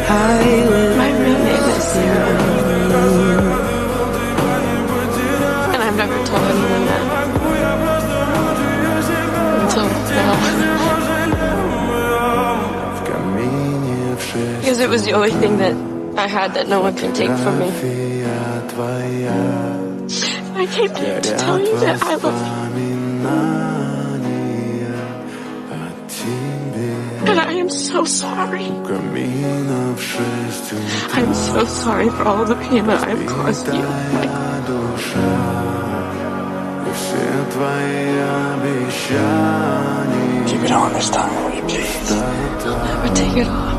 My real name is Sarah. And I've never told anyone that. Until now. Because it was the only thing that I had that no one could take from me. I came here to tell you that I love you. And I am so sorry. I'm so sorry for all the pain that I've caused you. Keep it on this time, will you please? I'll never take it off.